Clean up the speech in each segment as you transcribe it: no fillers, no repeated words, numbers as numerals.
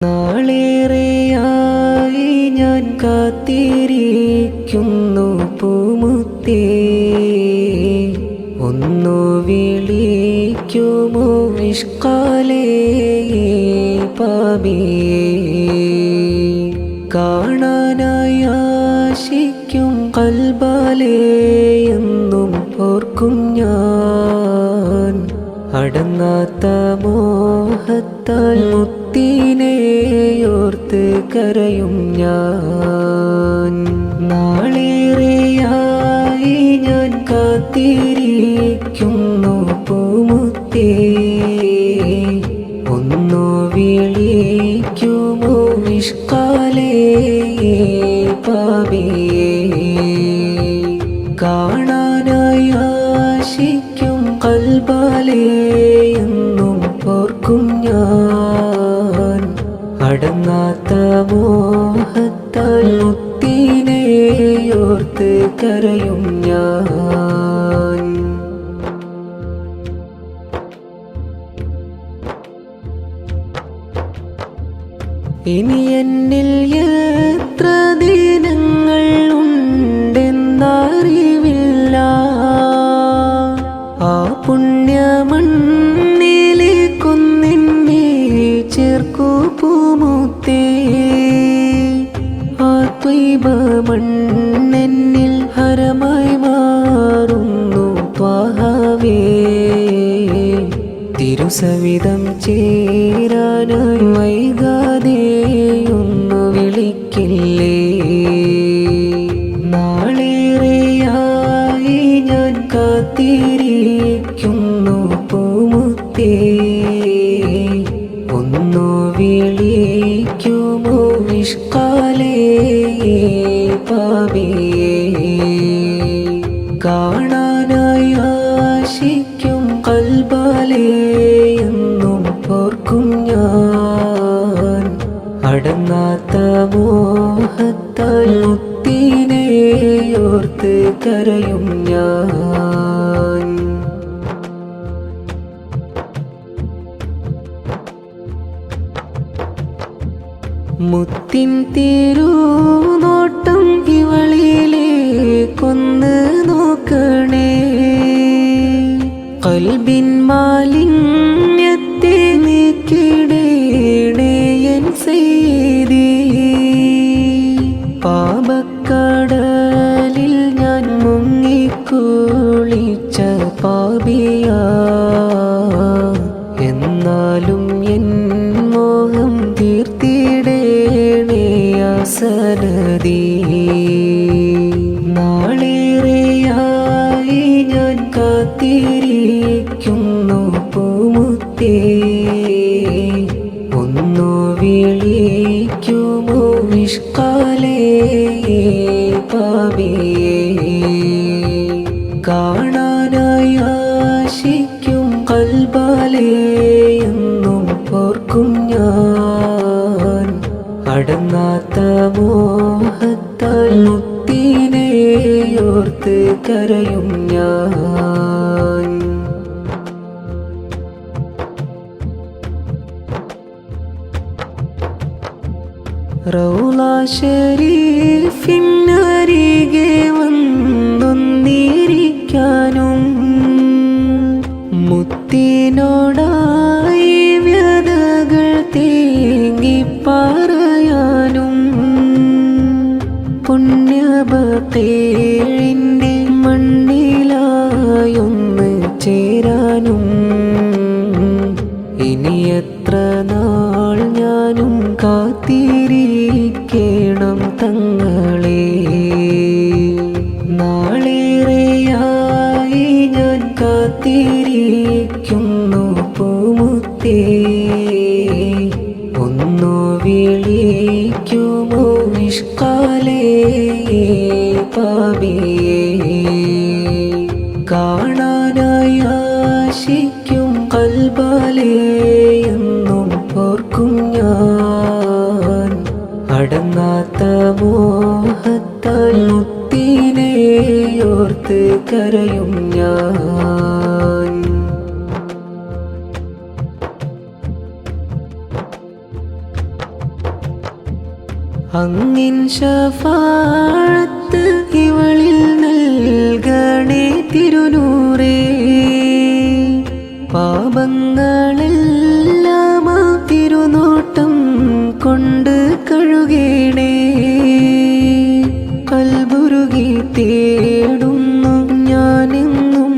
നാളേറെയായി ഞാൻ കാത്തിരിക്കുന്നു പൂമുത്തേ, ഒന്നു വിളിക്കുമോ ഇഷ്കാലേ പാപിയേ. കാണാനായി ആശിക്കും കൽബാലേ എന്നും ഓർക്കും ഞാൻ, അടങ്ങാത്ത മോഹത്താൽ മുത്തിനെയോർത്ത് കരയും ഞാൻ. നാളേറെയായി ഞാൻ കാത്തിരിക്കുന്നു പൂമുത്തേ, ഒന്നു വിളിക്കുമോ ഇഷ്കാലേ പാപിയേ. കാണാനായി ആശിക്കും കൽബാലേ എന്നും ഓർക്കും ഞാൻ, അടങ്ങാത്ത മോഹത്താൽ മുത്തിനെയോർത്ത് കരയും ഞാൻ. ഇനി എന്നിൽ എത്ര ദിനങ്ങൾ ഉണ്ടെന്നറിവില്ല, ആ പുണ്യമണ്ണിലേക്കൊന്നിന്നെ ചേർക്കൂ പൂമുത്തേ. ആ ത്വയ്ബ മണ്ണെന്നിൽ ഹരമായി മാറുന്നു ത്വാഹവേ. തിരുസവിധം ചേരാനായി വൈകാതെയൊന്നു വിളിക്കില്ലേ. നാളേറെയായി ഞാൻ കാത്തിരിക്കുന്നു പൂമുത്തേ, ഒന്നു വിളിക്കുമോ ഇഷ്കാലേ പാപിയേ. കാണാനായി ആശിക്കും കൽബാലേ എന്നും ഓർക്കും ഞാൻ, അടങ്ങാത്ത മോഹത്താൽ മുത്തിനെയോർത്ത് കരയും ഞാൻ. മുത്തിൻ തിരുനോട്ടം ഇവളിലേക്കൊന്ന് നോക്കണേ, കൽബിൻ മാലിന്യത്തെ നീക്കിടേണേ എൻ സയ്യിദി. പാപക്കടലിൽ ഞാൻ മുങ്ങിക്കുളിച്ച പാപിയാ, എന്നാലും എൻ മോഹം തീർത്തിടേണേ ആസനദി. നാളേറെയായി ഞാൻ കാത്തിരിക്കുന്നു പൂമുത്തേ, ഒന്നു വിളിക്കുമോ ഇഷ്കാലേ പാപിയേ. കാണാനായി ആശിക്കും കൽബാലേ എന്നും ഓർക്കും ഞാൻ, അടങ്ങാത്ത മോഹത്താൽ മുത്തിനെയോർത്ത് കരയും ഞാൻ. റൗള ശരീഫിനരികെ വന്നൊന്നിരിക്കാനും, മുത്തിനോടായി വ്യതകൾ തേങ്ങി പറയാനും, പുണ്യബത്തേഴിൻ്റെ മണ്ണിലായൊന്ന് ചേരാനും. ഇനി എത്ര നാൾ ഞാനും കാത്തിരിക്കണം തങ്ങളെ. നാളേറെയായി ഞാൻ കാത്തിരിക്കുന്നു പൂമുത്തേ, ഒന്നു വിളിക്കുമോ ഇഷ്കാലേ പാപിയേ. കാണാനായി ആശിക്കും കൽബാലേ എന്നും ഓർക്കും ഞാൻ, അടങ്ങാത്ത മോഹത്താൽ മുത്തിനെയോർത്ത് കരയും ഞാൻ. അങ്ങിൻ ശഫാഅത്ത് ഇവളിൽ നൽകണേ തിരുനൂറേ. പാപങ്ങളെല്ലാം ആ തിരുനോട്ടം കൊണ്ട് കഴുകേണേ. കൽബുരുകി തേടുന്നു ഞാനെന്നും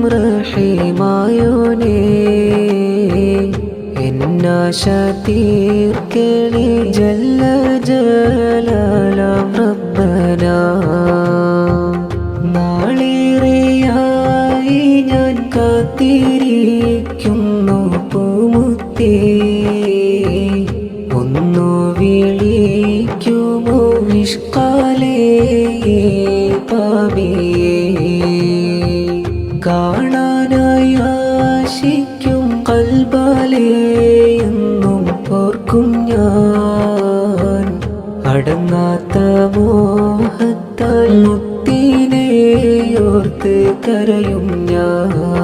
റഹീമായോനേ. എന്നാശ തീർക്കണേ ജല്ല ജലാലാം റബ്ബനാ. നാളേറെയായി ഞാൻ കാത്തിരിക്കുന്നു പൂമുത്തേ. ഒന്നു വിളിക്കുമോ ഇഷ്കാലേ പാപിയേ. കാണാനായി ആശിക്കും കൽബാലേ എന്നും ഓർക്കും ഞാൻ. അടങ്ങാത്ത മോഹത്താൽ മുത്തിനെ ഓർത്ത് കരയും ഞാൻ.